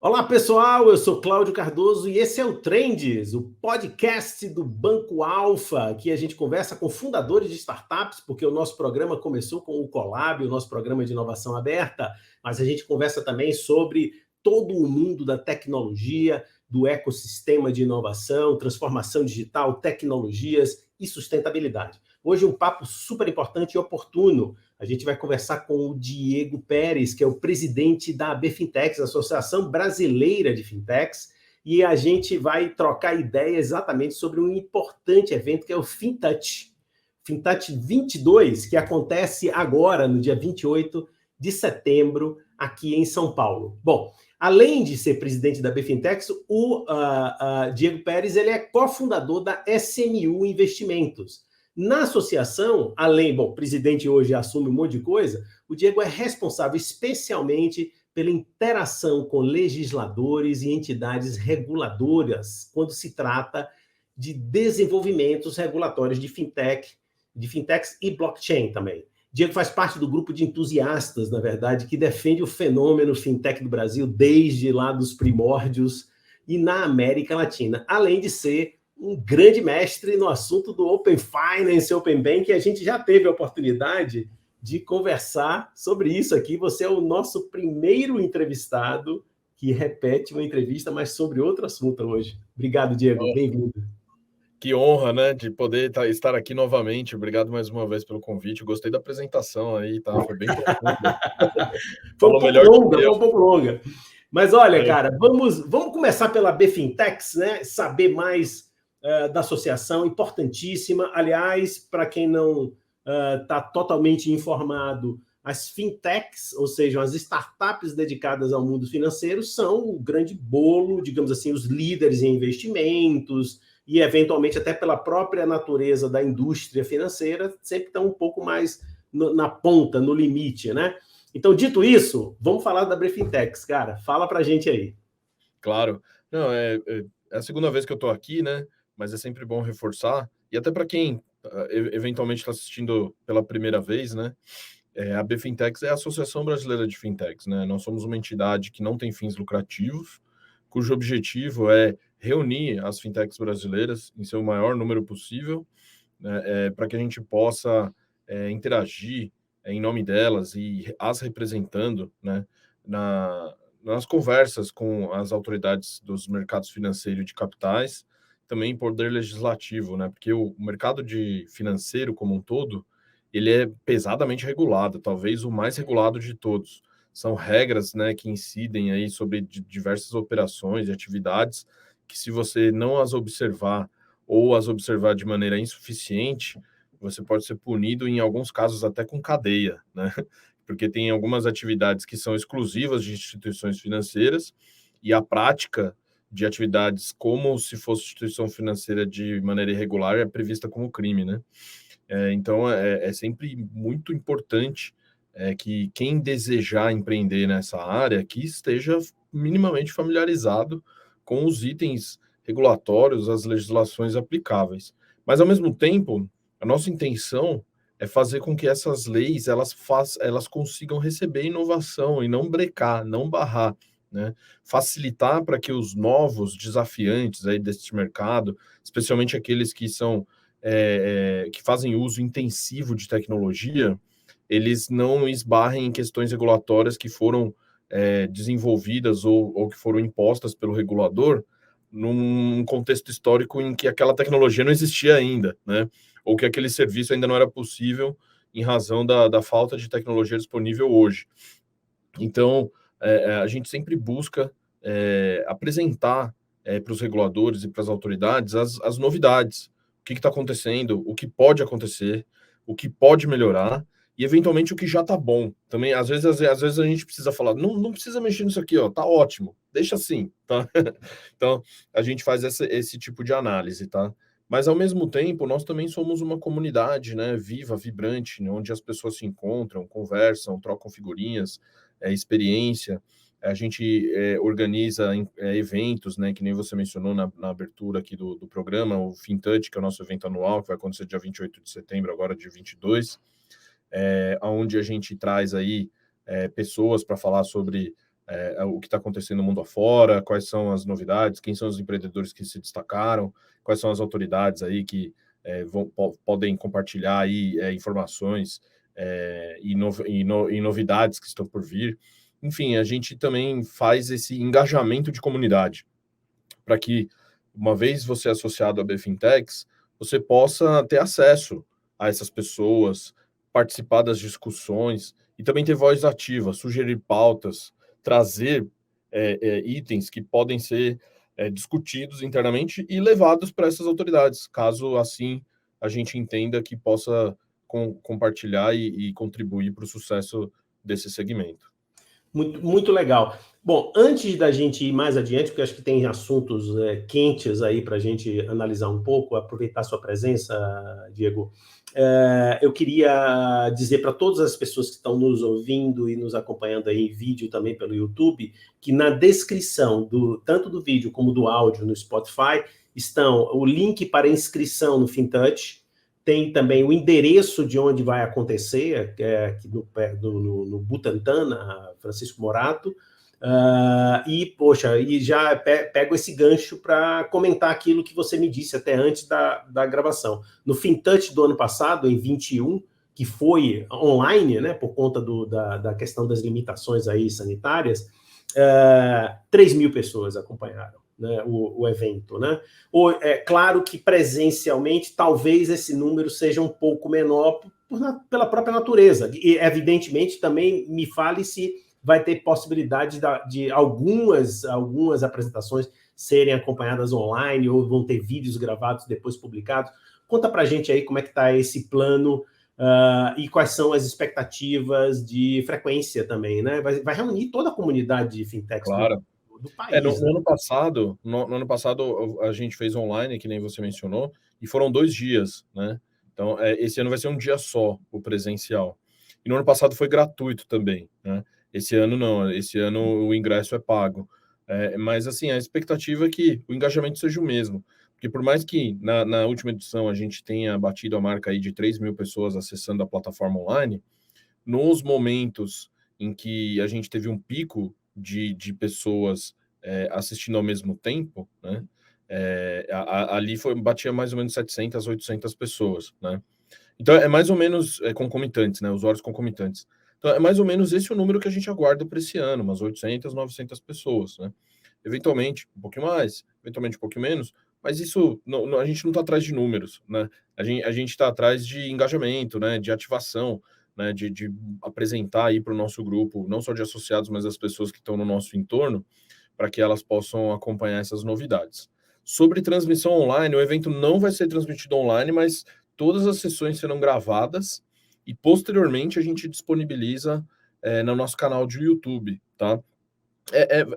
Olá, pessoal, eu sou Cláudio Cardoso e esse é o Trends, o podcast do Banco Alfa, que a gente conversa com fundadores de startups, porque o nosso programa começou com o Colab, o nosso programa de inovação aberta, mas a gente conversa também sobre todo o mundo da tecnologia, do ecossistema de inovação, transformação digital, tecnologias e sustentabilidade. Hoje um papo super importante e oportuno. A gente vai conversar com o Diego Pérez, que é o presidente da AB Fintechs, Associação Brasileira de Fintechs, e a gente vai trocar ideia exatamente sobre um importante evento que é o FinTouch. FinTouch 22, que acontece agora, no dia 28 de setembro, aqui em São Paulo. Bom, além de ser presidente da AB Fintechs, o Diego Pérez ele é cofundador da SMU Investimentos. Na associação, além, presidente hoje assume um monte de coisa, o Diego é responsável especialmente pela interação com legisladores e entidades reguladoras quando se trata de desenvolvimentos regulatórios de fintechs e blockchain também. Diego faz parte do grupo de entusiastas, na verdade, que defende o fenômeno fintech do Brasil desde lá dos primórdios e na América Latina, além de ser um grande mestre no assunto do Open Finance, Open Banking, a gente já teve a oportunidade de conversar sobre isso aqui. Você é o nosso primeiro entrevistado que repete uma entrevista, mas sobre outro assunto hoje. Obrigado, Diego. Bem-vindo. Que honra, né, de poder estar aqui novamente. Obrigado mais uma vez pelo convite. Eu gostei da apresentação aí, tá? Foi bem profunda. Foi um pouco longa. Mas olha, cara, vamos começar pela BFintex, né? Saber mais da associação, importantíssima. Aliás, para quem não está totalmente informado, as fintechs, ou seja, as startups dedicadas ao mundo financeiro, são o grande bolo, digamos assim, os líderes em investimentos e, eventualmente, até pela própria natureza da indústria financeira, sempre estão um pouco mais na ponta, no limite, né? Então, dito isso, vamos falar da BFintex, cara. Fala para a gente aí. Claro. Não, é a segunda vez que eu estou aqui, né? Mas é sempre bom reforçar. E até para quem eventualmente está assistindo pela primeira vez, né? A BFintex é a Associação Brasileira de Fintechs, né? Nós somos uma entidade que não tem fins lucrativos, cujo objetivo é reunir as fintechs brasileiras em seu maior número possível, né? Para que a gente possa interagir em nome delas e as representando, né? Nas conversas com as autoridades dos mercados financeiro e de capitais, também poder legislativo, né? Porque o mercado financeiro como um todo, ele é pesadamente regulado, talvez o mais regulado de todos. São regras, né, que incidem aí sobre diversas operações e atividades que, se você não as observar ou as observar de maneira insuficiente, você pode ser punido, em alguns casos até com cadeia, né? Porque tem algumas atividades que são exclusivas de instituições financeiras e a prática de atividades como se fosse instituição financeira de maneira irregular é prevista como crime, né? Então, é sempre muito importante que quem desejar empreender nessa área que esteja minimamente familiarizado com os itens regulatórios, as legislações aplicáveis. Mas, ao mesmo tempo, a nossa intenção é fazer com que essas leis elas consigam receber inovação e não brecar, não barrar, né? Facilitar para que os novos desafiantes aí deste mercado, especialmente aqueles que são que fazem uso intensivo de tecnologia, eles não esbarrem em questões regulatórias que foram desenvolvidas ou que foram impostas pelo regulador num contexto histórico em que aquela tecnologia não existia ainda, né? Ou que aquele serviço ainda não era possível em razão da falta de tecnologia disponível hoje. Então, a gente sempre busca apresentar para os reguladores e para as autoridades as novidades, o que está acontecendo, o que pode acontecer, o que pode melhorar e, eventualmente, o que já está bom. Também, às vezes a gente precisa falar, não precisa mexer nisso aqui, ó, tá ótimo, deixa assim, tá? Então, a gente faz esse tipo de análise, tá? Mas, ao mesmo tempo, nós também somos uma comunidade, né, viva, vibrante, onde as pessoas se encontram, conversam, trocam figurinhas, experiência. A gente organiza eventos, né, que nem você mencionou na abertura aqui do programa, o FinTouch, que é o nosso evento anual, que vai acontecer dia 28 de setembro, agora dia 22, onde a gente traz aí pessoas para falar sobre o que está acontecendo no mundo afora, quais são as novidades, quem são os empreendedores que se destacaram, quais são as autoridades aí que podem compartilhar aí informações e novidades que estão por vir. Enfim, a gente também faz esse engajamento de comunidade para que, uma vez você associado a BFinTechs, você possa ter acesso a essas pessoas, participar das discussões e também ter voz ativa, sugerir pautas, trazer itens que podem ser discutidos internamente e levados para essas autoridades, caso assim a gente entenda que possa compartilhar e contribuir para o sucesso desse segmento. Muito, muito legal. Bom, antes da gente ir mais adiante, porque acho que tem assuntos quentes aí para a gente analisar um pouco, aproveitar a sua presença, Diego, eu queria dizer para todas as pessoas que estão nos ouvindo e nos acompanhando aí em vídeo também pelo YouTube, que na descrição tanto do vídeo como do áudio no Spotify estão o link para inscrição no FinTouch, tem também o endereço de onde vai acontecer, aqui no Butantã, na Francisco Morato, e já pego esse gancho para comentar aquilo que você me disse até antes da gravação. No FinTouch do ano passado, em 21, que foi online, né, por conta da questão das limitações aí sanitárias, 3.000 pessoas acompanharam, né, o evento, né? É claro que presencialmente talvez esse número seja um pouco menor pela própria natureza. E evidentemente também me fale se vai ter possibilidade de algumas apresentações serem acompanhadas online ou vão ter vídeos gravados depois publicados. Conta pra gente aí como é que está esse plano e quais são as expectativas de frequência também, né? Vai reunir toda a comunidade de fintechs Claro. do país. No ano passado a gente fez online, que nem você mencionou, e foram 2 dias, né? Então, esse ano vai ser um dia só, o presencial. E no ano passado foi gratuito também, né? Esse ano não, esse ano o ingresso é pago. Mas, assim, a expectativa é que o engajamento seja o mesmo. Porque por mais que na última edição a gente tenha batido a marca aí de 3.000 pessoas acessando a plataforma online, nos momentos em que a gente teve um pico de pessoas assistindo ao mesmo tempo, né? Ali batia mais ou menos 700, 800 pessoas, né? Então, é mais ou menos concomitantes, né? Usuários concomitantes. Então, é mais ou menos esse o número que a gente aguarda para esse ano, umas 800, 900 pessoas, né? Eventualmente, um pouquinho mais, eventualmente um pouquinho menos, mas isso, a gente não está atrás de números, né? A gente está atrás de engajamento, né? De ativação, né? De apresentar aí para o nosso grupo, não só de associados, mas as pessoas que estão no nosso entorno, para que elas possam acompanhar essas novidades. Sobre transmissão online, o evento não vai ser transmitido online, mas todas as sessões serão gravadas e posteriormente a gente disponibiliza no nosso canal de YouTube, tá?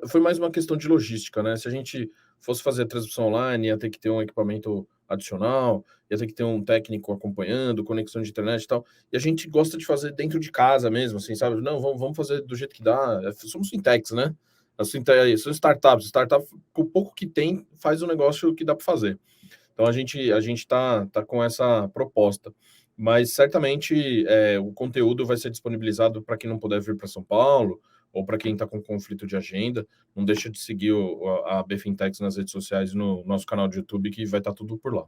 Foi mais uma questão de logística, né? Se a gente fosse fazer a transmissão online, ia ter que ter um equipamento adicional, ia ter que ter um técnico acompanhando, conexão de internet e tal. E a gente gosta de fazer dentro de casa mesmo, assim, sabe? Não, vamos fazer do jeito que dá. Somos fintechs, né? Assim, são startups. Com o pouco que tem, faz o negócio que dá para fazer. Então, a gente tá com essa proposta. Mas, certamente, o conteúdo vai ser disponibilizado para quem não puder vir para São Paulo ou para quem está com conflito de agenda. Não deixa de seguir a BFinTechs nas redes sociais e no nosso canal de YouTube, que vai estar tudo por lá.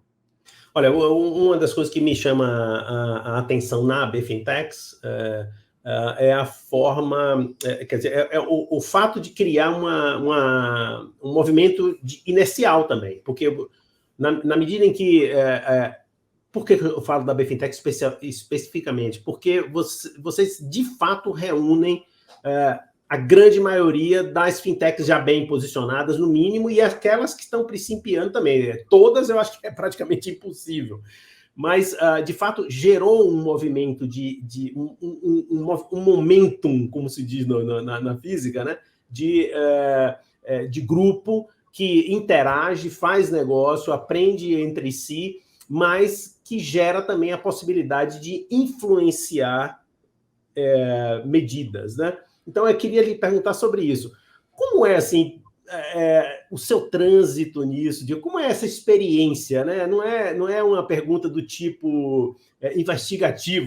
Olha, uma das coisas que me chama a atenção na BFinTechs é a forma, quer dizer, o fato de criar um movimento inercial também, porque na medida em que... por que eu falo da BFinTech especificamente? Porque vocês, de fato, reúnem a grande maioria das fintechs já bem posicionadas, no mínimo, e aquelas que estão principiando também. Todas eu acho que é praticamente impossível. Mas, de fato, gerou um movimento um momentum, como se diz na física, né? De grupo que interage, faz negócio, aprende entre si, mas que gera também a possibilidade de influenciar medidas, né? Então, eu queria lhe perguntar sobre isso. Como é, assim, o seu trânsito nisso? Como é essa experiência, né? Não é uma pergunta do tipo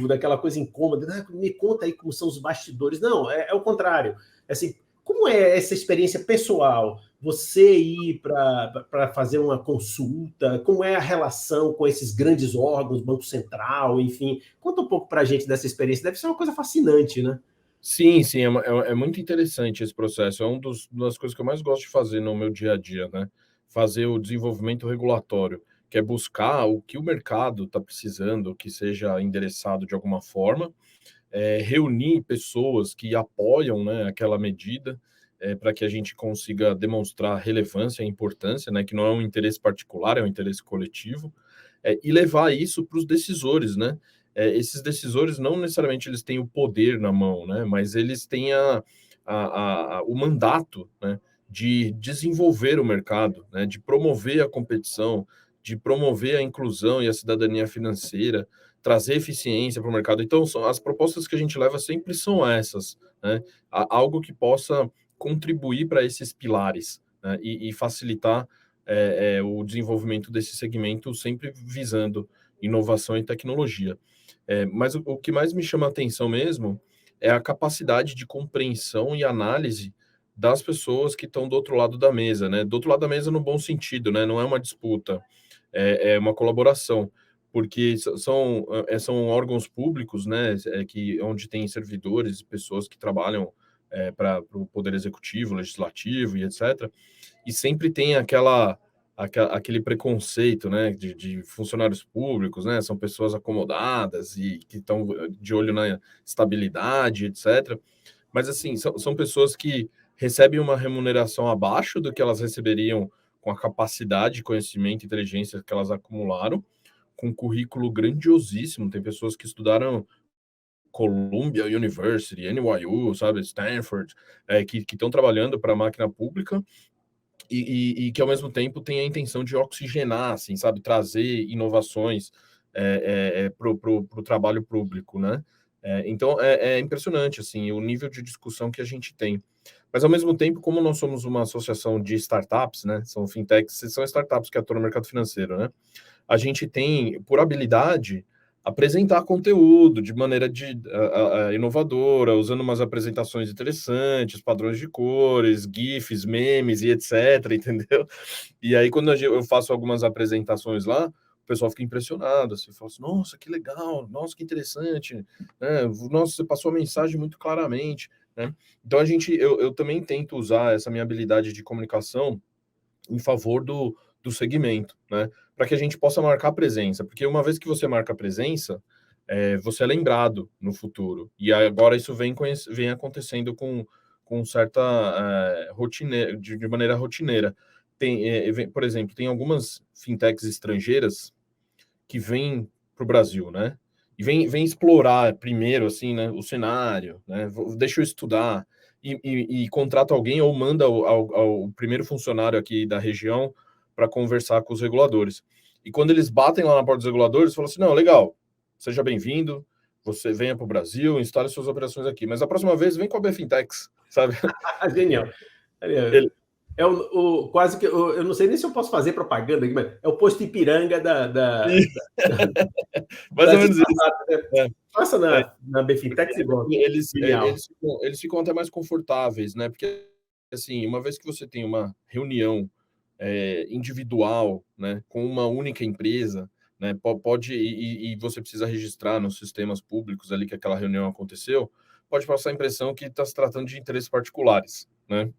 daquela coisa incômoda. Me conta aí como são os bastidores. Não, é o contrário. Assim, como Como é essa experiência pessoal? Você ir para fazer uma consulta, como é a relação com esses grandes órgãos, Banco Central, enfim. Conta um pouco para a gente dessa experiência. Deve ser uma coisa fascinante, né? Sim, sim, é muito interessante esse processo. É uma das coisas que eu mais gosto de fazer no meu dia a dia, né? Fazer o desenvolvimento regulatório, que é buscar o que o mercado está precisando, que seja endereçado de alguma forma, reunir pessoas que apoiam, né, aquela medida, para que a gente consiga demonstrar relevância e importância, né, que não é um interesse particular, é um interesse coletivo, e levar isso para os decisores, né? Esses decisores não necessariamente eles têm o poder na mão, né, mas eles têm o mandato, né, de desenvolver o mercado, né, de promover a competição, de promover a inclusão e a cidadania financeira, trazer eficiência para o mercado. Então, as propostas que a gente leva sempre são essas, né? Algo que possa contribuir para esses pilares, né? E facilitar o desenvolvimento desse segmento, sempre visando inovação e tecnologia. Mas o que mais me chama a atenção mesmo é a capacidade de compreensão e análise das pessoas que estão do outro lado da mesa, né? Do outro lado da mesa no bom sentido, né? Não é uma disputa, é uma colaboração, porque são órgãos públicos, né, onde tem servidores, pessoas que trabalham para o Poder Executivo, Legislativo e etc. E sempre tem aquele preconceito, né, de funcionários públicos, né, são pessoas acomodadas e que estão de olho na estabilidade, etc. Mas, assim, são pessoas que recebem uma remuneração abaixo do que elas receberiam com a capacidade, conhecimento e inteligência que elas acumularam, com um currículo grandiosíssimo. Tem pessoas que estudaram Columbia University, NYU, sabe, Stanford, que estão trabalhando para a máquina pública e que, ao mesmo tempo, tem a intenção de oxigenar, assim, sabe, trazer inovações para o trabalho público, né? Então, é impressionante, assim, o nível de discussão que a gente tem. Mas, ao mesmo tempo, como nós somos uma associação de startups, né? São fintechs, são startups que atuam no mercado financeiro, né? A gente tem, por habilidade, apresentar conteúdo de maneira inovadora, usando umas apresentações interessantes, padrões de cores, GIFs, memes e etc, entendeu? E aí, quando eu faço algumas apresentações lá, o pessoal fica impressionado, assim, fala assim, nossa, que legal, nossa, que interessante, né? Nossa, você passou a mensagem muito claramente, né? Então, eu também tento usar essa minha habilidade de comunicação em favor do segmento, né? Para que a gente possa marcar presença, porque uma vez que você marca presença, você é lembrado no futuro. E agora isso vem acontecendo com certa rotineira, de maneira rotineira. Por exemplo, tem algumas fintechs estrangeiras que vêm para o Brasil, né? E vem explorar primeiro, assim, né, o cenário, né? Deixa eu estudar e contrata alguém ou manda ao primeiro funcionário aqui da região para conversar com os reguladores. E quando eles batem lá na porta dos reguladores, falam assim, não, legal, seja bem-vindo, você venha para o Brasil, instale suas operações aqui, mas a próxima vez vem com a BFintex, sabe? Genial. Ele, É quase que. Eu não sei nem se eu posso fazer propaganda aqui, mas é o posto Ipiranga mais ou menos isso. Passa na BFintex e volta. Eles ficam até mais confortáveis, né? Porque, assim, uma vez que você tem uma reunião individual, né, com uma única empresa, né, e você precisa registrar nos sistemas públicos ali que aquela reunião aconteceu, pode passar a impressão que está se tratando de interesses particulares, né?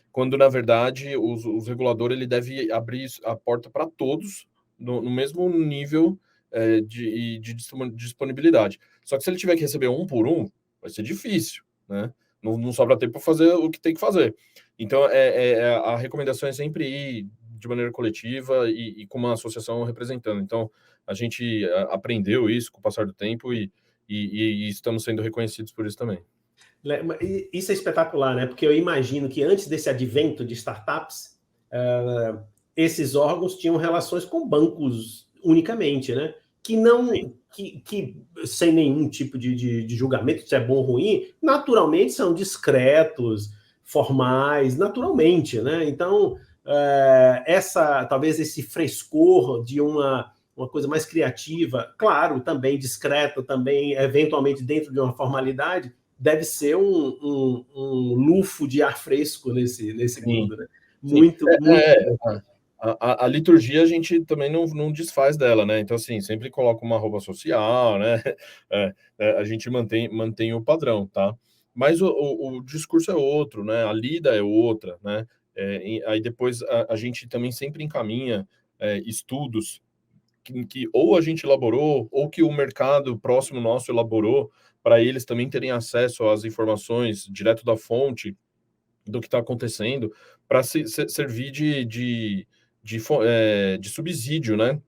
Quando, na verdade, os reguladores ele deve abrir a porta para todos no mesmo nível de disponibilidade. Só que se ele tiver que receber um por um, vai ser difícil, né? Não sobra tempo para fazer o que tem que fazer. Então, a recomendação é sempre ir de maneira coletiva e com uma associação representando. Então, a gente aprendeu isso com o passar do tempo e estamos sendo reconhecidos por isso também. Isso é espetacular, né? Porque eu imagino que antes desse advento de startups, esses órgãos tinham relações com bancos unicamente, né? Que não, que sem nenhum tipo de julgamento, se é bom ou ruim, naturalmente são discretos, formais, naturalmente, né? Então, talvez esse frescor de uma coisa mais criativa, claro, também discreta, também eventualmente dentro de uma formalidade, deve ser um lufo de ar fresco nesse Sim, mundo, né? sim. Muito, muito. A liturgia a gente também não desfaz dela, né? Então, assim, sempre coloca uma roupa social, né? A gente mantém o padrão, tá? Mas o discurso é outro, né? A lida é outra, né? Aí depois a gente também sempre encaminha estudos que ou a gente elaborou, ou que o mercado próximo nosso elaborou, para eles também terem acesso às informações direto da fonte do que está acontecendo, para servir de subsídio, né?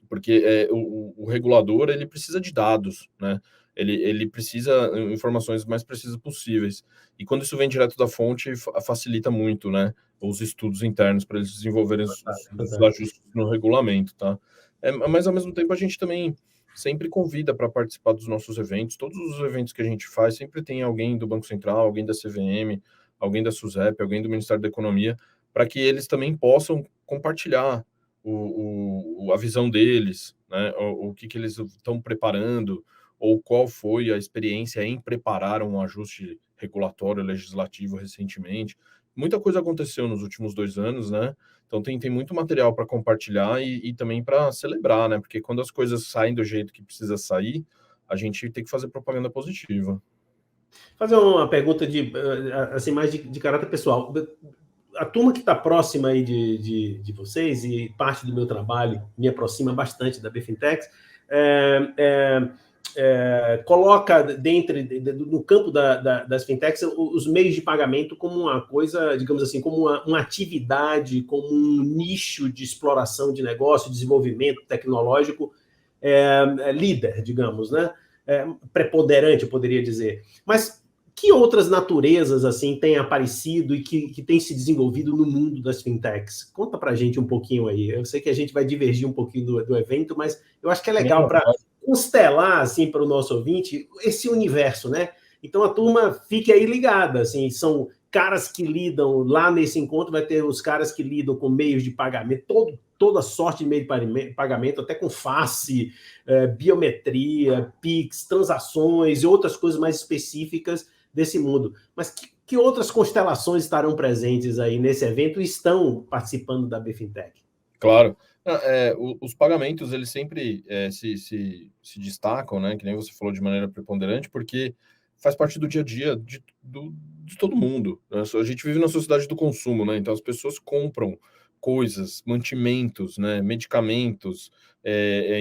Porque o regulador ele precisa de dados, né? Ele precisa informações mais precisas possíveis. E quando isso vem direto da fonte, facilita muito, né? Os estudos internos para eles desenvolverem os ajustes no regulamento, tá? Mas ao mesmo tempo a gente também sempre convida para participar dos nossos eventos. Todos os eventos que a gente faz sempre tem alguém do Banco Central, alguém da CVM, alguém da SUSEP, alguém do Ministério da Economia, para que eles também possam compartilhar a visão deles, né? O que eles estão preparando, ou qual foi a experiência em preparar um ajuste regulatório legislativo recentemente. Muita coisa aconteceu nos últimos 2 anos, né? Então tem muito material para compartilhar e também para celebrar, né? Porque quando as coisas saem do jeito que precisa sair, a gente tem que fazer propaganda positiva. Fazer uma pergunta assim, mais de caráter pessoal. A turma que está próxima aí de vocês, e parte do meu trabalho me aproxima bastante da Bfintex, coloca no campo das fintechs os meios de pagamento como uma coisa, digamos assim, como uma atividade, como um nicho de exploração de negócio, desenvolvimento tecnológico líder, digamos, né? Preponderante, eu poderia dizer. Mas que outras naturezas assim têm aparecido e que têm se desenvolvido no mundo das fintechs? Conta para a gente um pouquinho aí. Eu sei que a gente vai divergir um pouquinho do evento, mas eu acho que é legal para constelar assim para o nosso ouvinte esse universo, né? Então a turma fique aí ligada, assim, são caras que lidam lá nesse encontro, vai ter os caras que lidam com meios de pagamento, toda sorte de meio de pagamento, até com face, biometria, PIX, transações e outras coisas mais específicas desse mundo. Mas que outras constelações estarão presentes aí nesse evento e estão participando da Bfintech? Claro. Os pagamentos, eles sempre se destacam, né? Que nem você falou, de maneira preponderante, porque faz parte do dia a dia de todo mundo, né? A gente vive na sociedade do consumo, né? Então as pessoas compram coisas, mantimentos, né? Medicamentos,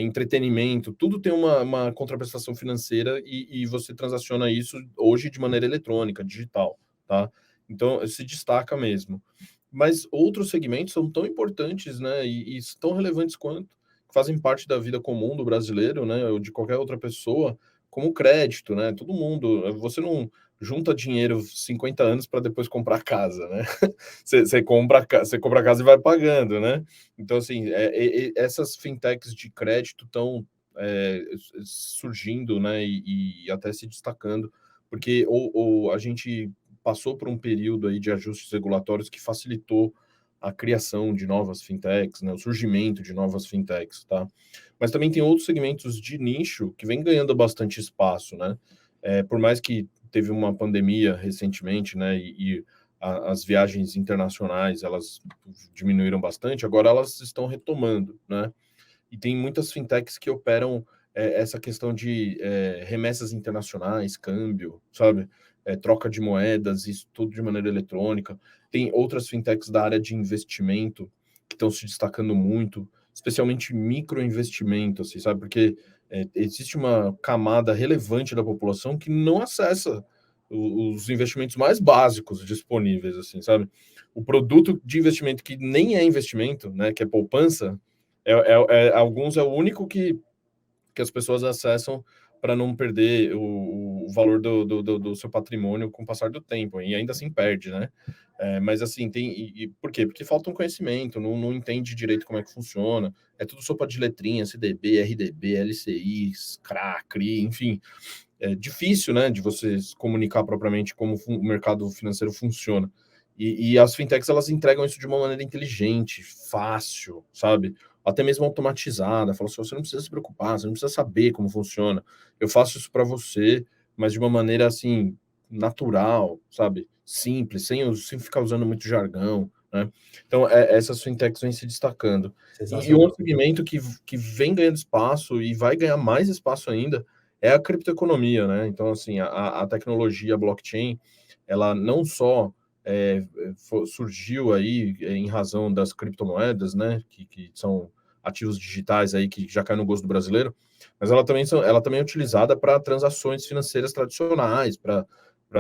entretenimento, tudo tem uma contraprestação financeira e você transaciona isso hoje de maneira eletrônica, digital, tá? Então se destaca mesmo. Mas outros segmentos são tão importantes, né, e tão relevantes quanto, que fazem parte da vida comum do brasileiro, né, ou de qualquer outra pessoa, como o crédito, né? Todo mundo, você não junta dinheiro 50 anos para depois comprar casa, né? Você compra a casa e vai pagando, né? Então, assim, essas fintechs de crédito estão surgindo, né, e até se destacando, porque ou a gente passou por um período aí de ajustes regulatórios que facilitou a criação de novas fintechs, né, o surgimento de novas fintechs, tá? Mas também tem outros segmentos de nicho que vem ganhando bastante espaço, né? Por mais que teve uma pandemia recentemente, né, e as viagens internacionais, elas diminuíram bastante, agora elas estão retomando, né? E tem muitas fintechs que operam essa questão de remessas internacionais, câmbio, sabe? Troca de moedas, isso tudo de maneira eletrônica. Tem outras fintechs da área de investimento que estão se destacando muito, especialmente microinvestimento, assim, sabe? Porque existe uma camada relevante da população que não acessa os investimentos mais básicos disponíveis, assim, sabe? O produto de investimento que nem é investimento, né, que é poupança, alguns é o único que as pessoas acessam para não perder o valor do seu patrimônio com o passar do tempo, e ainda assim perde, né? Mas assim, por quê? Porque falta um conhecimento, não entende direito como é que funciona, é tudo sopa de letrinha, CDB, RDB, LCI, CRA, CRI, enfim. É difícil, né, de você comunicar propriamente como o mercado financeiro funciona. E as fintechs, elas entregam isso de uma maneira inteligente, fácil, sabe? Até mesmo automatizada. Fala assim, você não precisa se preocupar, você não precisa saber como funciona. Eu faço isso para você, mas de uma maneira assim natural, sabe? Simples, sem ficar usando muito jargão, né? Então, essas fintechs vêm se destacando. E um Sensacional. segmento que vem ganhando espaço e vai ganhar mais espaço ainda é a criptoeconomia, né? Então, assim, a tecnologia blockchain, ela não só surgiu aí em razão das criptomoedas, né? Que são ativos digitais aí que já cai no gosto do brasileiro, mas ela também é utilizada para transações financeiras tradicionais,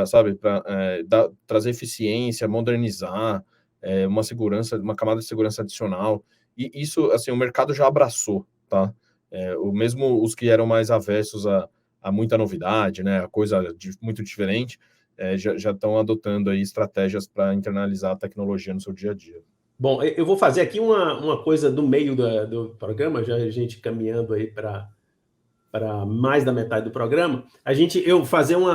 sabe, para trazer eficiência, modernizar, uma segurança, uma camada de segurança adicional. E isso, assim, o mercado já abraçou, tá? O mesmo os que eram mais avessos a muita novidade, né, a coisa muito diferente, já estão adotando aí estratégias para internalizar a tecnologia no seu dia a dia. Bom, eu vou fazer aqui uma coisa do meio do programa, já a gente caminhando aí para mais da metade do programa, eu fazer um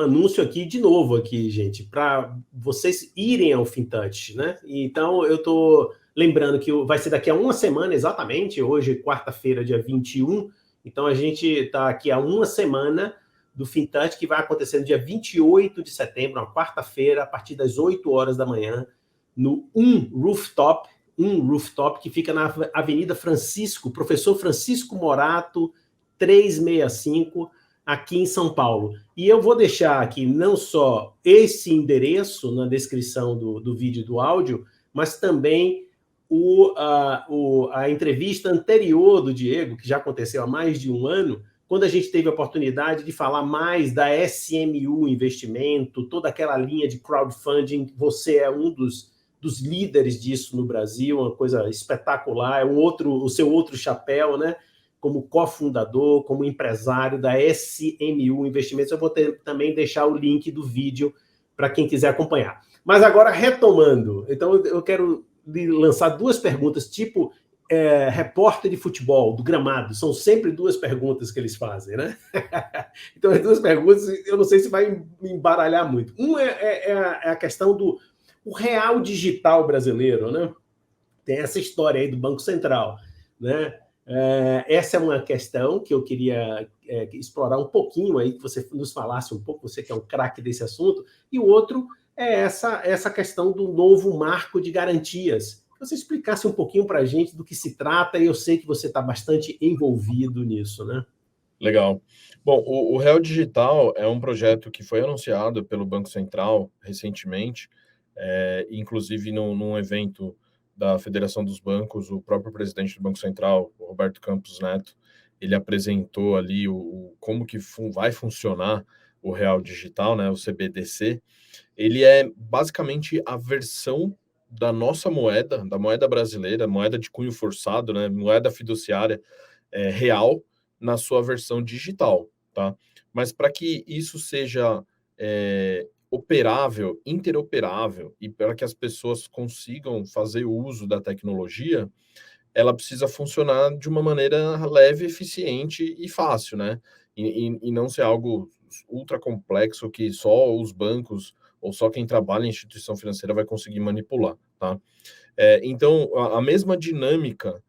anúncio aqui de novo aqui, gente, para vocês irem ao FinTouch, né? Então, eu estou lembrando que vai ser daqui a uma semana exatamente, hoje, quarta-feira, dia 21, então a gente está aqui há uma semana do FinTouch, que vai acontecer no dia 28 de setembro, uma quarta-feira, a partir das 8 horas da manhã, no Rooftop, que fica na Avenida Professor Francisco Morato, 365, aqui em São Paulo. E eu vou deixar aqui não só esse endereço na descrição do vídeo e do áudio, mas também a entrevista anterior do Diego, que já aconteceu há mais de um ano, quando a gente teve a oportunidade de falar mais da SMU Investimento, toda aquela linha de crowdfunding. Você é um dos líderes disso no Brasil, uma coisa espetacular, o seu outro chapéu, né? Como cofundador, como empresário da SMU Investimentos. Eu vou também deixar o link do vídeo para quem quiser acompanhar. Mas agora, retomando, então eu quero lançar duas perguntas, tipo repórter de futebol, do gramado. São sempre duas perguntas que eles fazem, né? Então, as duas perguntas, eu não sei se vai me embaralhar muito. Uma é a questão do o real digital brasileiro, né? Tem essa história aí do Banco Central, né? Essa é uma questão que eu queria explorar um pouquinho aí, que você nos falasse um pouco, você que é um craque desse assunto. E o outro é essa questão do novo marco de garantias. Que você explicasse um pouquinho para a gente do que se trata, e eu sei que você está bastante envolvido nisso, né? Legal. Bom, o Real Digital é um projeto que foi anunciado pelo Banco Central recentemente, inclusive num evento da Federação dos Bancos, o próprio presidente do Banco Central, o Roberto Campos Neto, ele apresentou ali como que vai funcionar o Real Digital, né, o CBDC. Ele é basicamente a versão da nossa moeda, da moeda brasileira, moeda de cunho forçado, né, moeda fiduciária real, na sua versão digital, tá? Mas para que isso seja operável, interoperável, e para que as pessoas consigam fazer uso da tecnologia, ela precisa funcionar de uma maneira leve, eficiente e fácil, né? E não ser algo ultra complexo que só os bancos ou só quem trabalha em instituição financeira vai conseguir manipular, tá? Então, a mesma dinâmica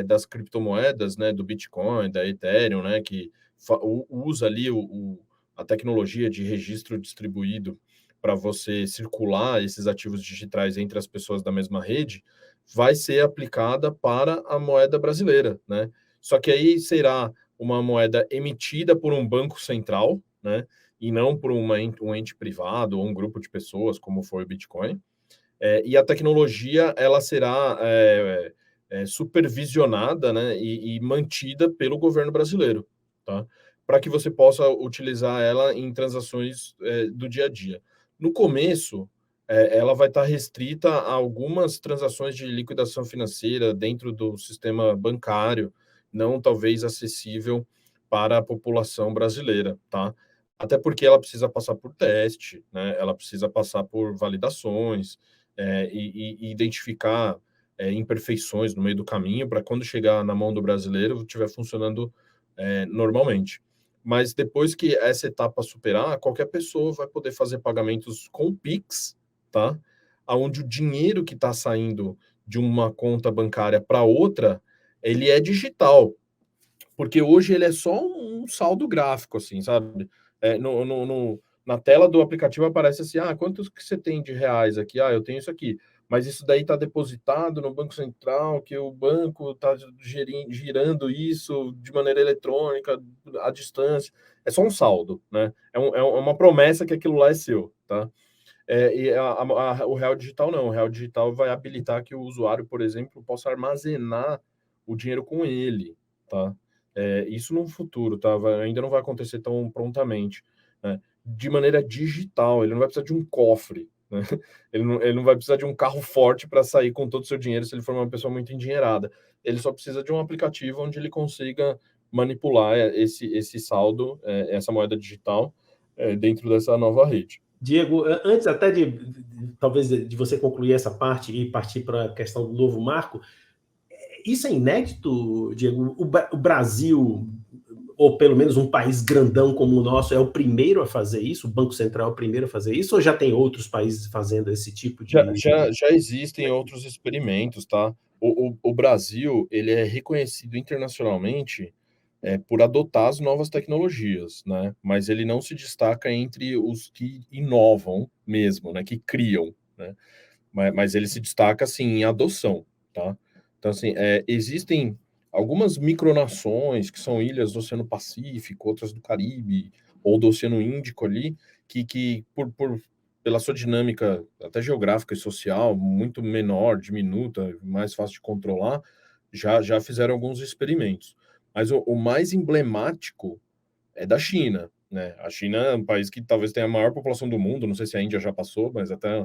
das criptomoedas, né, do Bitcoin, da Ethereum, né, que usa ali a tecnologia de registro distribuído para você circular esses ativos digitais entre as pessoas da mesma rede, vai ser aplicada para a moeda brasileira, né? Só que aí será uma moeda emitida por um banco central, né, e não por um ente privado ou um grupo de pessoas, como foi o Bitcoin. E a tecnologia ela será supervisionada, né, e mantida pelo governo brasileiro, tá? Para que você possa utilizar ela em transações do dia a dia. No começo, ela vai estar restrita a algumas transações de liquidação financeira dentro do sistema bancário, não talvez acessível para a população brasileira, tá? Até porque ela precisa passar por teste, né? Ela precisa passar por validações, e identificar imperfeições no meio do caminho para quando chegar na mão do brasileiro estiver funcionando normalmente. Mas depois que essa etapa superar, qualquer pessoa vai poder fazer pagamentos com Pix, tá? Onde o dinheiro que está saindo de uma conta bancária para outra, ele é digital. porque hoje ele é só um saldo gráfico, assim, sabe? Na tela do aplicativo aparece assim, quantos que você tem de reais aqui? Eu tenho isso aqui. Mas isso daí está depositado no Banco Central, que o banco está girando isso de maneira eletrônica, à distância. É só um saldo, né? É uma promessa que aquilo lá é seu, tá? O Real Digital não. O Real Digital vai habilitar que o usuário, por exemplo, possa armazenar o dinheiro com ele, tá? Isso no futuro, tá? Ainda não vai acontecer tão prontamente, né? De maneira digital, ele não vai precisar de um cofre, né? Ele não vai precisar de um carro forte para sair com todo o seu dinheiro se ele for uma pessoa muito endinheirada. Ele só precisa de um aplicativo onde ele consiga manipular esse saldo, essa moeda digital, dentro dessa nova rede. Diego, antes até talvez de você concluir essa parte e partir para a questão do novo marco, isso é inédito, Diego? O Brasil, ou pelo menos um país grandão como o nosso, é o primeiro a fazer isso? O Banco Central é o primeiro a fazer isso? Ou já tem outros países fazendo esse tipo de... Já existem outros experimentos, tá? O Brasil, ele é reconhecido internacionalmente por adotar as novas tecnologias, né? Mas ele não se destaca entre os que inovam mesmo, né? Que criam, né? Mas ele se destaca, assim, em adoção, tá? Então, assim, existem algumas micronações que são ilhas do Oceano Pacífico, outras do Caribe, ou do Oceano Índico ali, que pela sua dinâmica até geográfica e social, muito menor, diminuta, mais fácil de controlar, já fizeram alguns experimentos. Mas o mais emblemático é da China, né? A China é um país que talvez tenha a maior população do mundo, não sei se a Índia já passou, mas até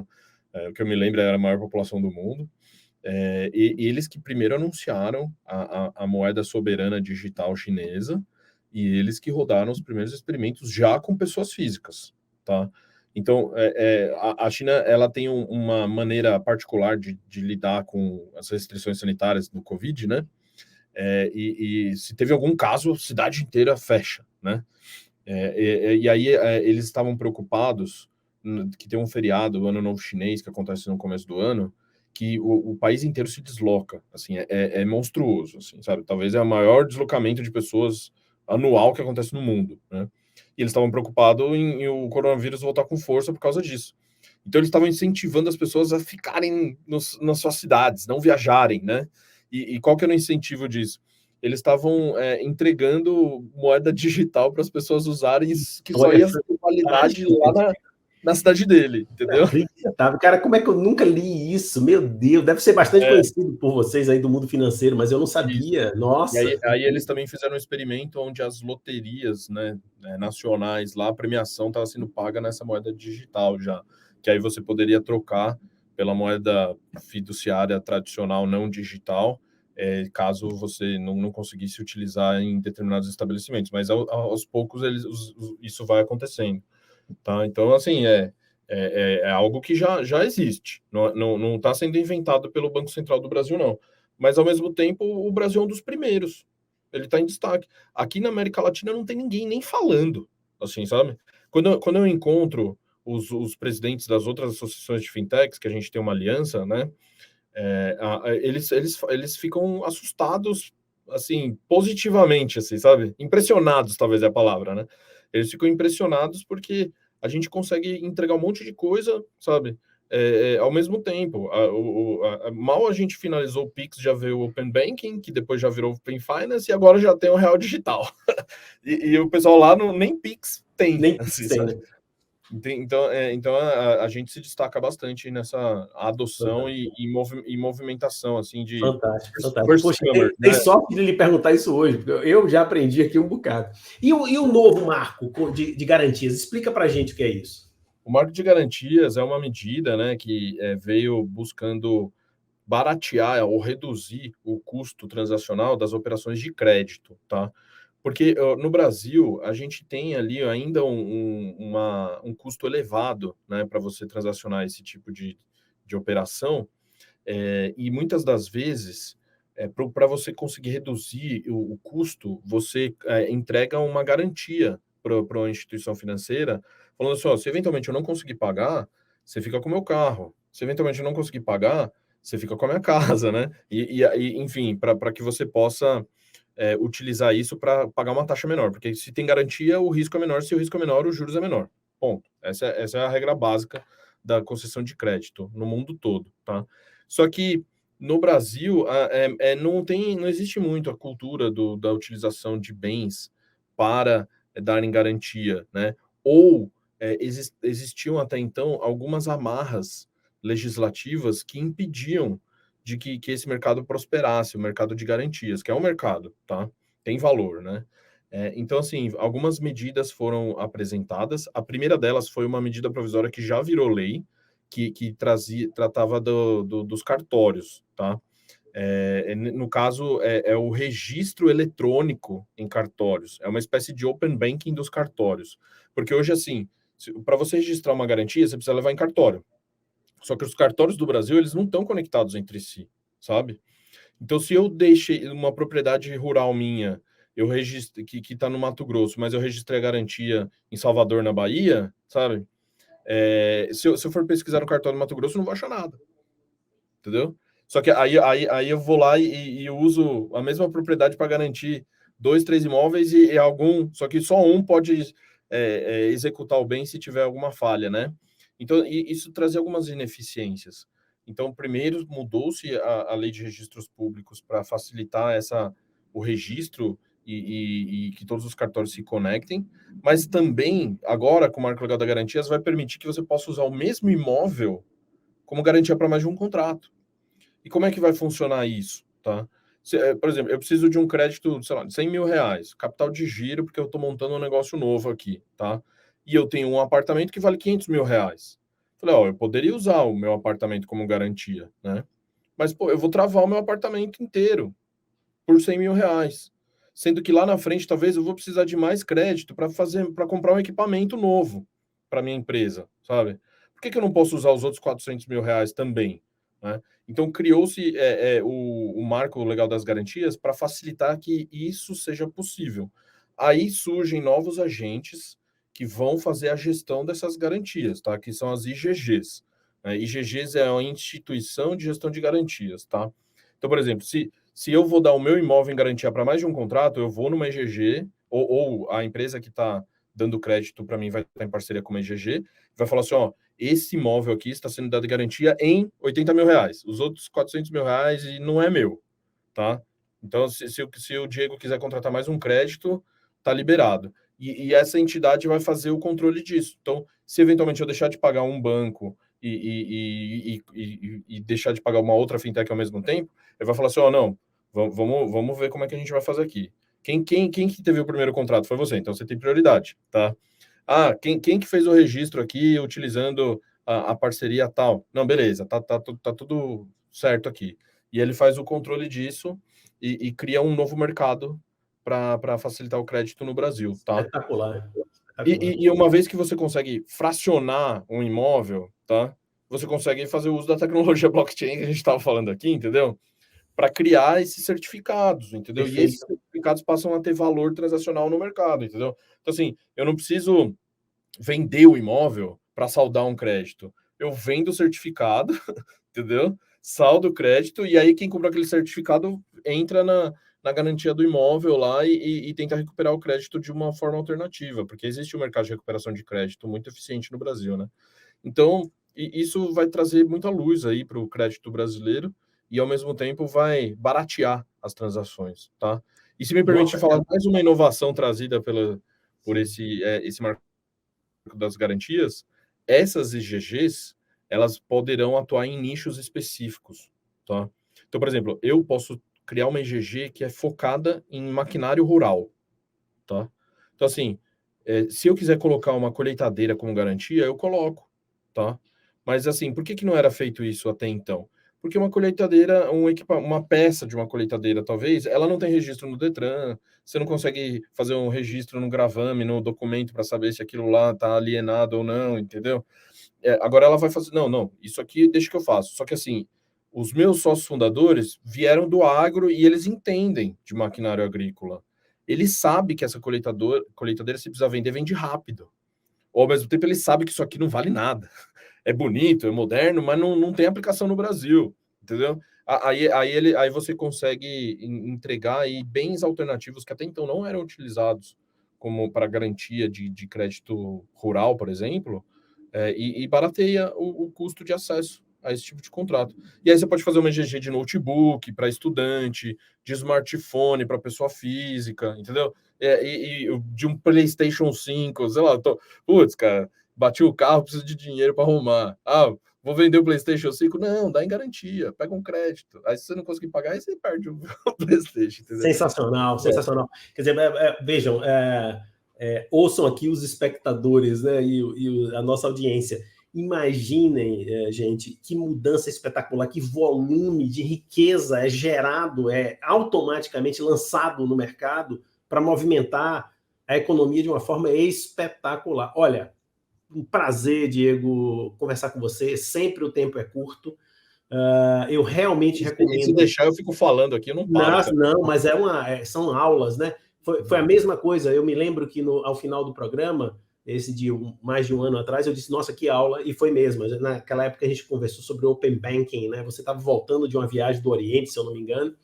o que eu me lembro era a maior população do mundo. E eles que primeiro anunciaram a moeda soberana digital chinesa, e eles que rodaram os primeiros experimentos já com pessoas físicas, tá? Então, a China ela tem uma maneira particular de lidar com as restrições sanitárias do Covid, né? E se teve algum caso, a cidade inteira fecha, né? E aí eles estavam preocupados que tem um feriado, o Ano Novo Chinês, que acontece no começo do ano, que o país inteiro se desloca, assim, é monstruoso, assim, sabe? Talvez é o maior deslocamento de pessoas anual que acontece no mundo, né? E eles estavam preocupados em o coronavírus voltar com força por causa disso. Então eles estavam incentivando as pessoas a ficarem nas suas cidades, não viajarem, né? E qual que era o incentivo disso? Eles estavam entregando moeda digital para as pessoas usarem, que só Olha, ia ser validade lá na cidade dele, entendeu? Inacreditável. Cara, como é que eu nunca li isso? Meu Deus, deve ser bastante conhecido por vocês aí do mundo financeiro, mas eu não sabia. Nossa. E aí eles também fizeram um experimento onde as loterias, né, nacionais lá, a premiação estava sendo paga nessa moeda digital já, que aí você poderia trocar pela moeda fiduciária tradicional não digital, caso você não conseguisse utilizar em determinados estabelecimentos. Mas aos poucos isso vai acontecendo, tá? Então, assim, é algo que já existe, não está sendo inventado pelo Banco Central do Brasil, não. Mas, ao mesmo tempo, o Brasil é um dos primeiros. Ele está em destaque. Aqui na América Latina não tem ninguém nem falando, assim, sabe? Quando eu encontro os presidentes das outras associações de fintechs, que a gente tem uma aliança, né? Eles ficam assustados, assim, positivamente, assim, sabe? Impressionados, talvez é a palavra, né? Eles ficam impressionados porque a gente consegue entregar um monte de coisa, sabe? Ao mesmo tempo. Mal a gente finalizou o Pix, já veio o Open Banking, que depois já virou Open Finance, e agora já tem o Real Digital. e o pessoal lá nem Pix tem. Nem assim, tem, né? Então a gente se destaca bastante nessa adoção e movimentação, assim, de Fantástico, fantástico. first Poxa, comer, tem né? sorte de lhe perguntar isso hoje, porque eu já aprendi aqui um bocado. E o novo marco de garantias? Explica para a gente o que é isso. O marco de garantias é uma medida, né, que veio buscando baratear ou reduzir o custo transacional das operações de crédito, tá? Porque no Brasil a gente tem ali ainda um custo elevado, né, para você transacionar esse tipo de operação, e muitas das vezes, para você conseguir reduzir o custo, você entrega uma garantia para uma instituição financeira, falando assim: ó, se eventualmente eu não conseguir pagar, você fica com o meu carro. Se eventualmente eu não conseguir pagar, você fica com a minha casa, né? Enfim, para que você possa utilizar isso para pagar uma taxa menor, porque se tem garantia, o risco é menor, se o risco é menor, os juros é menor. Ponto. Essa é a regra básica da concessão de crédito no mundo todo, tá? Só que no Brasil não existe muito a cultura da utilização de bens para darem garantia, né? Ou existiam até então algumas amarras legislativas que impediam de que esse mercado prosperasse, o mercado de garantias, que é um mercado, tá? Tem valor, né? Então, assim, algumas medidas foram apresentadas. A primeira delas foi uma medida provisória que já virou lei, que tratava dos cartórios, tá? No caso, é o registro eletrônico em cartórios. É uma espécie de open banking dos cartórios. Porque hoje, assim, para você registrar uma garantia, você precisa levar em cartório. Só que os cartórios do Brasil, eles não estão conectados entre si, sabe? Então, se eu deixei uma propriedade rural minha, eu registro que está no Mato Grosso, mas eu registrei a garantia em Salvador, na Bahia, sabe? Se eu for pesquisar no cartório do Mato Grosso, eu não vou achar nada. Entendeu? Só que aí eu vou lá e uso a mesma propriedade para garantir 2, 3 imóveis e algum, só que só um pode executar o bem se tiver alguma falha, né? Então, isso trazia algumas ineficiências. Então, primeiro mudou-se a lei de registros públicos para facilitar o registro e que todos os cartórios se conectem, mas também, agora, com o Marco Legal da Garantias, vai permitir que você possa usar o mesmo imóvel como garantia para mais de um contrato. E como é que vai funcionar isso, tá? Por exemplo, eu preciso de um crédito, sei lá, de 100 mil reais, capital de giro, porque eu estou montando um negócio novo aqui, tá? E eu tenho um apartamento que vale 500 mil reais. Falei, ó, eu poderia usar o meu apartamento como garantia, né? Mas, pô, eu vou travar o meu apartamento inteiro por 100 mil reais. Sendo que lá na frente, talvez eu vou precisar de mais crédito para comprar um equipamento novo para minha empresa, sabe? Por que eu não posso usar os outros 400 mil reais também, né? Então, criou-se o marco legal das garantias para facilitar que isso seja possível. Aí surgem novos agentes que vão fazer a gestão dessas garantias, tá? Que são as IGGs. IGGs é a Instituição de Gestão de Garantias, tá? Então, por exemplo, se eu vou dar o meu imóvel em garantia para mais de um contrato, eu vou numa IGG, ou a empresa que está dando crédito para mim vai estar em parceria com uma IGG, vai falar assim, ó, esse imóvel aqui está sendo dado garantia em 80 mil reais, os outros 400 mil reais e não é meu, tá? Então, se o Diego quiser contratar mais um crédito, tá liberado. E essa entidade vai fazer o controle disso. Então, se eventualmente eu deixar de pagar um banco e deixar de pagar uma outra fintech ao mesmo tempo, ele vai falar assim, ó, não, vamos ver como é que a gente vai fazer aqui. Quem que teve o primeiro contrato? Foi você, então você tem prioridade, tá? Ah, quem que fez o registro aqui utilizando a parceria tal? Não, beleza, tá tudo certo aqui. E ele faz o controle disso e cria um novo mercado para facilitar o crédito no Brasil, tá? Espetacular. E uma vez que você consegue fracionar um imóvel, tá? Você consegue fazer o uso da tecnologia blockchain que a gente estava falando aqui, entendeu? Para criar esses certificados, entendeu? Perfeito. E esses certificados passam a ter valor transacional no mercado, entendeu? Então, assim, eu não preciso vender o imóvel para saldar um crédito. Eu vendo o certificado, entendeu? Saldo o crédito, e aí quem compra aquele certificado entra na garantia do imóvel lá e tenta recuperar o crédito de uma forma alternativa, porque existe um mercado de recuperação de crédito muito eficiente no Brasil, né? Então, isso vai trazer muita luz aí para o crédito brasileiro e, ao mesmo tempo, vai baratear as transações, tá? E se me permite falar mais uma inovação trazida por esse marco das garantias, essas IGGs, elas poderão atuar em nichos específicos, tá? Então, por exemplo, eu posso criar uma IGG que é focada em maquinário rural, tá? Então, assim, se eu quiser colocar uma colheitadeira como garantia, eu coloco, tá? Mas, assim, por que não era feito isso até então? Porque uma colheitadeira, uma peça de uma colheitadeira, talvez, ela não tem registro no Detran, você não consegue fazer um registro no gravame, no documento, para saber se aquilo lá está alienado ou não, entendeu? Agora ela vai fazer, não, isso aqui deixa que eu faço. Só que, assim, os meus sócios fundadores vieram do agro e eles entendem de maquinário agrícola. Ele sabe que essa colheitadeira, se precisar vender, vende rápido. Ou, ao mesmo tempo, ele sabe que isso aqui não vale nada. É bonito, é moderno, mas não tem aplicação no Brasil, entendeu? Aí você consegue entregar aí bens alternativos que até então não eram utilizados como para garantia de crédito rural, por exemplo, e barateia o custo de acesso a esse tipo de contrato. E aí você pode fazer uma EGG de notebook para estudante, de smartphone para pessoa física, entendeu? E de um PlayStation 5, sei lá, putz, cara, bati o carro, preciso de dinheiro para arrumar. Vou vender o PlayStation 5? Não, dá em garantia, pega um crédito. Aí se você não conseguir pagar, aí você perde o PlayStation, entendeu? Sensacional, sensacional. Quer dizer, vejam, ouçam aqui os espectadores, né, e a nossa audiência. Imaginem, gente, que mudança espetacular, que volume de riqueza é gerado, é automaticamente lançado no mercado para movimentar a economia de uma forma espetacular. Olha, um prazer, Diego, conversar com você. Sempre o tempo é curto. Eu realmente recomendo. Se deixar, eu fico falando aqui, eu não paro. Não, mas são aulas, né? Foi a mesma coisa. Eu me lembro que ao final do programa, esse de mais de um ano atrás, eu disse, nossa, que aula, e foi mesmo. Naquela época a gente conversou sobre Open Banking, né? Você estava voltando de uma viagem do Oriente, se eu não me engano,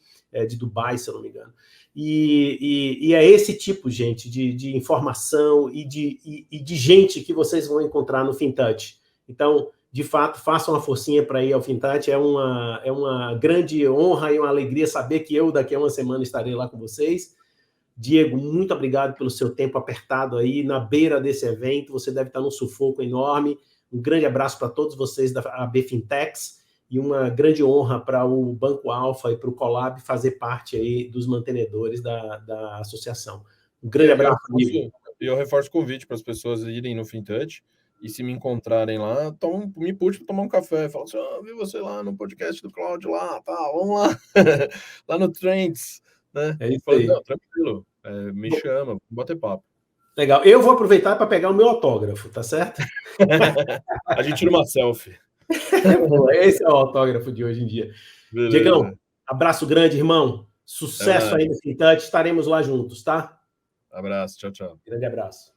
de Dubai, se eu não me engano. E é esse tipo, gente, de informação e de gente que vocês vão encontrar no FinTouch. Então, de fato, façam uma forcinha para ir ao FinTouch. É uma grande honra e uma alegria saber que eu, daqui a uma semana, estarei lá com vocês. Diego, muito obrigado pelo seu tempo apertado aí, na beira desse evento. Você deve estar num sufoco enorme. Um grande abraço para todos vocês da AB Fintechs e uma grande honra para o Banco Alfa e para o Colab fazer parte aí dos mantenedores da associação. Um grande abraço, amigo. Eu reforço o convite para as pessoas irem no FinTouch e se me encontrarem lá, me puxe para tomar um café. Fala assim, vi você lá no podcast do Cláudio lá, vamos lá, lá no Trends, né? É isso aí. Não, tranquilo, me chama, vamos bater papo. Legal. Eu vou aproveitar para pegar o meu autógrafo, tá certo? A gente tira uma selfie. Esse é o autógrafo de hoje em dia. Beleza. Diegão, abraço grande, irmão. Sucesso aí no FinTouch. Estaremos lá juntos, tá? Abraço, tchau, tchau. Grande abraço.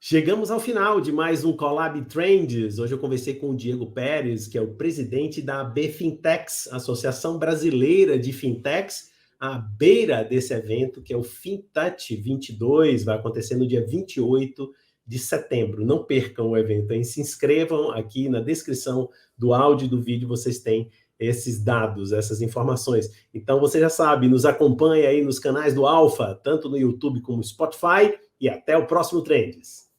Chegamos ao final de mais um Colab Trends. Hoje eu conversei com o Diego Pérez, que é o presidente da AB Fintechs, Associação Brasileira de Fintechs, à beira desse evento, que é o FinTouch 22, vai acontecer no dia 28 de setembro. Não percam o evento, hein? Se inscrevam aqui na descrição do áudio e do vídeo, vocês têm esses dados, essas informações. Então, você já sabe, nos acompanha aí nos canais do Alfa, tanto no YouTube como no Spotify, e até o próximo Trends.